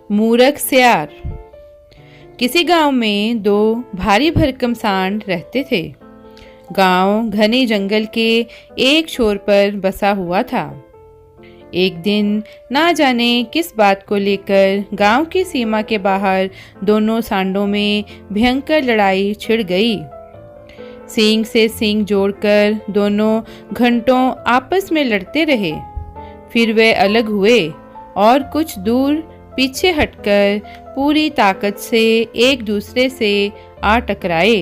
मूर्ख सियार। किसी गांव में दो भारी भरकम सांड रहते थे। गांव घने जंगल के एक छोर पर बसा हुआ था। एक दिन ना जाने किस बात को लेकर गांव की सीमा के बाहर दोनों सांडों में भयंकर लड़ाई छिड़ गई। सींग से सींग जोड़कर दोनों घंटों आपस में लड़ते रहे। फिर वे अलग हुए और कुछ दूर पीछे हटकर पूरी ताकत से एक दूसरे से आ टकराए।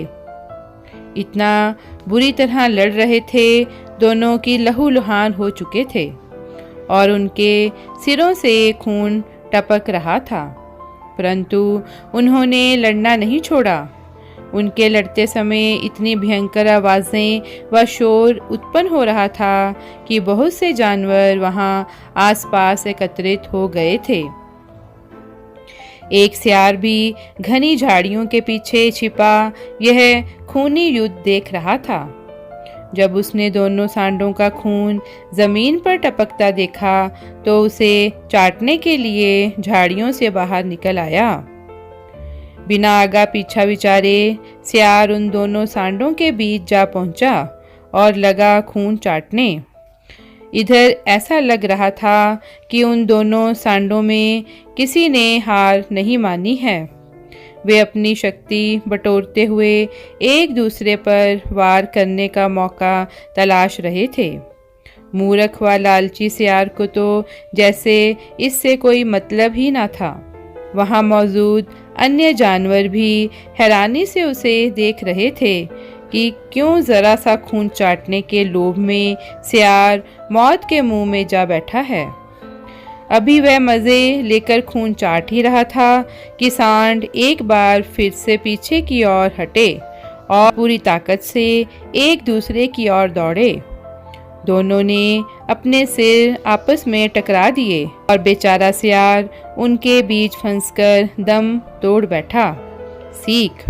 इतना बुरी तरह लड़ रहे थे, दोनों की लहूलुहान हो चुके थे और उनके सिरों से खून टपक रहा था, परंतु उन्होंने लड़ना नहीं छोड़ा। उनके लड़ते समय इतनी भयंकर आवाज़ें व शोर उत्पन्न हो रहा था कि बहुत से जानवर वहां आसपास एकत्रित हो गए थे। एक सियार भी घनी झाड़ियों के पीछे छिपा यह खूनी युद्ध देख रहा था। जब उसने दोनों सांडों का खून जमीन पर टपकता देखा तो उसे चाटने के लिए झाड़ियों से बाहर निकल आया। बिना आगा पीछा विचारे सियार उन दोनों सांडों के बीच जा पहुंचा और लगा खून चाटने। इधर ऐसा लग रहा था कि उन दोनों सांडों में किसी ने हार नहीं मानी है। वे अपनी शक्ति बटोरते हुए एक दूसरे पर वार करने का मौका तलाश रहे थे। मूर्ख व लालची सियार को तो जैसे इससे कोई मतलब ही ना था। वहां मौजूद अन्य जानवर भी हैरानी से उसे देख रहे थे कि क्यों जरा सा खून चाटने के लोभ में सियार मौत के मुंह में जा बैठा है। अभी वह मज़े लेकर खून चाट ही रहा था कि सांड एक बार फिर से पीछे की ओर हटे और पूरी ताकत से एक दूसरे की ओर दौड़े। दोनों ने अपने सिर आपस में टकरा दिए और बेचारा सियार उनके बीच फंसकर दम तोड़ बैठा। सीख,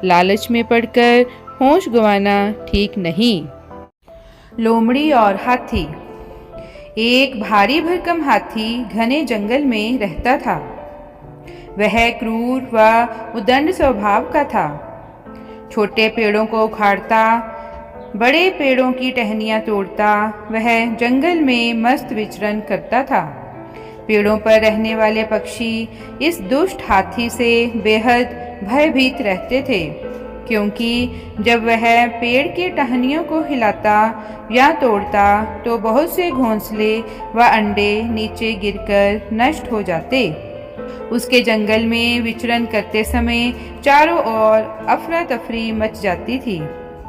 लालच में पड़कर होश गंवाना ठीक नहीं। लोमड़ी और हाथी। एक भारी भरकम हाथी घने जंगल में रहता था। वह क्रूर व उदंड स्वभाव का था। छोटे पेड़ों को उखाड़ता, बड़े पेड़ों की टहनियाँ तोड़ता वह जंगल में मस्त विचरण करता था। पेड़ों पर रहने वाले पक्षी इस दुष्ट हाथी से बेहद भयभीत रहते थे, क्योंकि जब वह पेड़ की टहनियों को हिलाता या तोड़ता तो बहुत से घोंसले व अंडे नीचे गिरकर नष्ट हो जाते। उसके जंगल में विचरण करते समय चारों ओर अफरा तफरी मच जाती थी।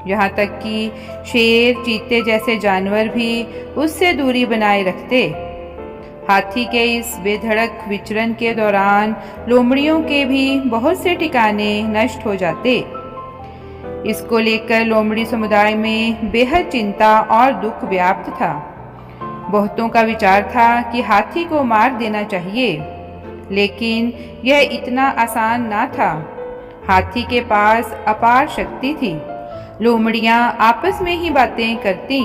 यहाँ तक कि शेर, चीते जैसे जानवर भी उससे दूरी बनाए रखते। हाथी के इस बेधड़क विचरण के दौरान लोमड़ियों के भी बहुत से ठिकाने नष्ट हो जाते। इसको लेकर लोमड़ी समुदाय में बेहद चिंता और दुख व्याप्त था। बहुतों का विचार था कि हाथी को मार देना चाहिए, लेकिन यह इतना आसान ना था। हाथी के पास अपार शक्ति थी। लोमड़ियां आपस में ही बातें करती।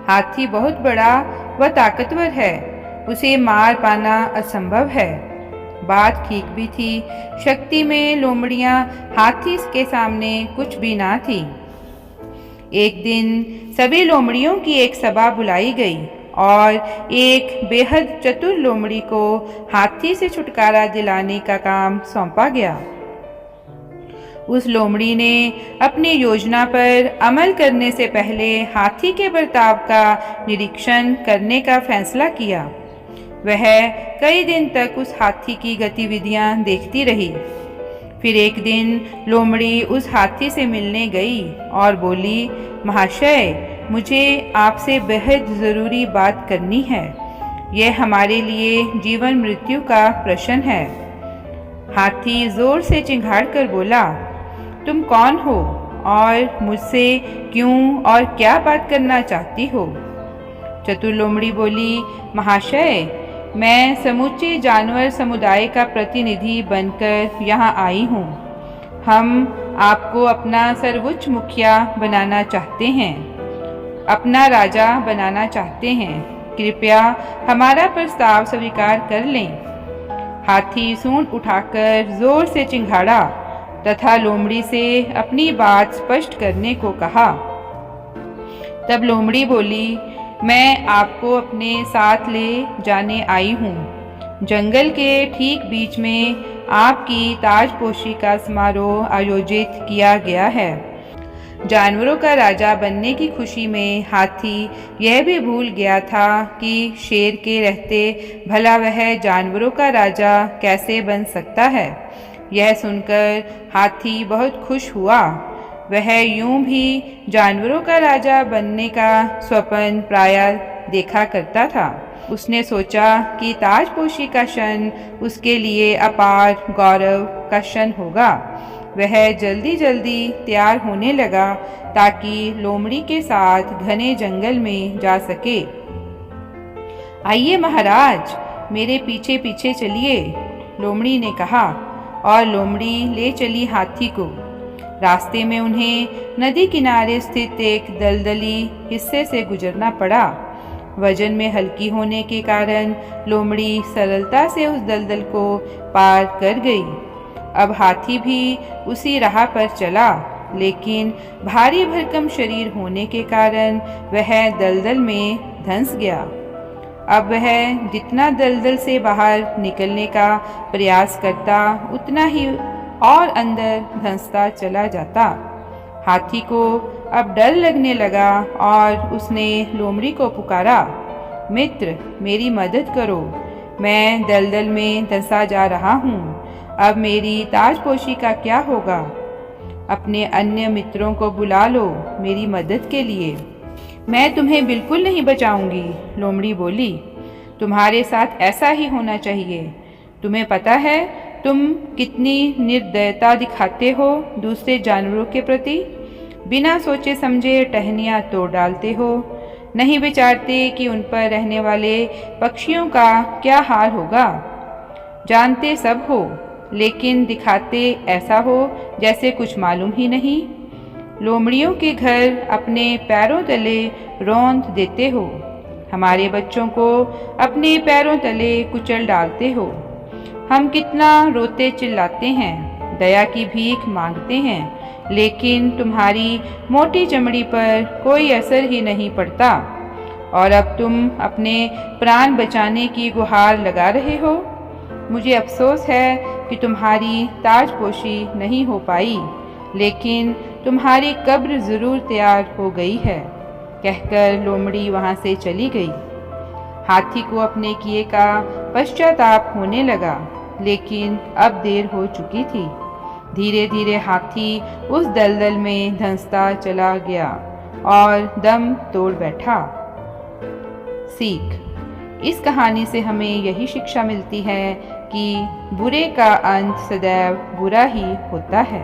हाथी बहुत बड़ा व ताकतवर है, उसे मार पाना असंभव है। बात ठीक भी थी। शक्ति में लोमड़ियां हाथी के सामने कुछ भी ना थी। एक दिन सभी लोमड़ियों की एक सभा बुलाई गई और एक बेहद चतुर लोमड़ी को हाथी से छुटकारा दिलाने का काम सौंपा गया। उस लोमड़ी ने अपनी योजना पर अमल करने से पहले हाथी के बर्ताव का निरीक्षण करने का फैसला किया। वह कई दिन तक उस हाथी की गतिविधियां देखती रही। फिर एक दिन लोमड़ी उस हाथी से मिलने गई और बोली, महाशय, मुझे आपसे बेहद ज़रूरी बात करनी है। यह हमारे लिए जीवन मृत्यु का प्रश्न है। हाथी जोर से चिंघाड़ कर बोला, तुम कौन हो और मुझसे क्यों और क्या बात करना चाहती हो? चतुर लोमड़ी बोली, महाशय, मैं समूचे जानवर समुदाय का प्रतिनिधि बनकर यहाँ आई हूँ। हम आपको अपना सर्वोच्च मुखिया बनाना चाहते हैं, अपना राजा बनाना चाहते हैं। कृपया हमारा प्रस्ताव स्वीकार कर लें। हाथी सूंड उठाकर जोर से चिंघाड़ा तथा लोमड़ी से अपनी बात स्पष्ट करने को कहा। तब लोमड़ी बोली, मैं आपको अपने साथ ले जाने आई हूँ। जंगल के ठीक बीच में आपकी ताजपोशी का समारोह आयोजित किया गया है। जानवरों का राजा बनने की खुशी में हाथी यह भी भूल गया था कि शेर के रहते भला वह जानवरों का राजा कैसे बन सकता है। यह सुनकर हाथी बहुत खुश हुआ। वह यूं भी जानवरों का राजा बनने का स्वप्न प्रायः देखा करता था। उसने सोचा कि ताजपोशी का क्षण उसके लिए अपार गौरव का क्षण होगा। वह जल्दी जल्दी तैयार होने लगा ताकि लोमड़ी के साथ घने जंगल में जा सके। आइए महाराज, मेरे पीछे पीछे चलिए, लोमड़ी ने कहा और लोमड़ी ले चली हाथी को। रास्ते में उन्हें नदी किनारे स्थित एक दलदली हिस्से से गुजरना पड़ा। वजन में हल्की होने के कारण लोमड़ी सरलता से उस दलदल को पार कर गई। अब हाथी भी उसी राह पर चला, लेकिन भारी भरकम शरीर होने के कारण वह दलदल में धंस गया। अब वह जितना दलदल से बाहर निकलने का प्रयास करता, उतना ही और अंदर धंसता चला जाता। हाथी को अब डर लगने लगा और उसने लोमड़ी को पुकारा, मित्र, मेरी मदद करो, मैं दलदल में धंसा जा रहा हूँ। अब मेरी ताजपोशी का क्या होगा? अपने अन्य मित्रों को बुला लो मेरी मदद के लिए। मैं तुम्हें बिल्कुल नहीं बचाऊंगी, लोमड़ी बोली। तुम्हारे साथ ऐसा ही होना चाहिए। तुम्हें पता है तुम कितनी निर्दयता दिखाते हो दूसरे जानवरों के प्रति। बिना सोचे समझे टहनियाँ तोड़ डालते हो, नहीं विचारते कि उन पर रहने वाले पक्षियों का क्या हाल होगा। जानते सब हो, लेकिन दिखाते ऐसा हो जैसे कुछ मालूम ही नहीं। लोमड़ियों के घर अपने पैरों तले रौंद देते हो, हमारे बच्चों को अपने पैरों तले कुचल डालते हो। हम कितना रोते चिल्लाते हैं, दया की भीख मांगते हैं, लेकिन तुम्हारी मोटी चमड़ी पर कोई असर ही नहीं पड़ता। और अब तुम अपने प्राण बचाने की गुहार लगा रहे हो। मुझे अफसोस है कि तुम्हारी ताजपोशी नहीं हो पाई, लेकिन तुम्हारी कब्र जरूर तैयार हो गई है, कहकर लोमड़ी वहां से चली गई। हाथी को अपने किए का पश्चाताप होने लगा, लेकिन अब देर हो चुकी थी। धीरे धीरे हाथी उस दलदल में धंसता चला गया और दम तोड़ बैठा। सीख: इस कहानी से हमें यही शिक्षा मिलती है कि बुरे का अंत सदैव बुरा ही होता है।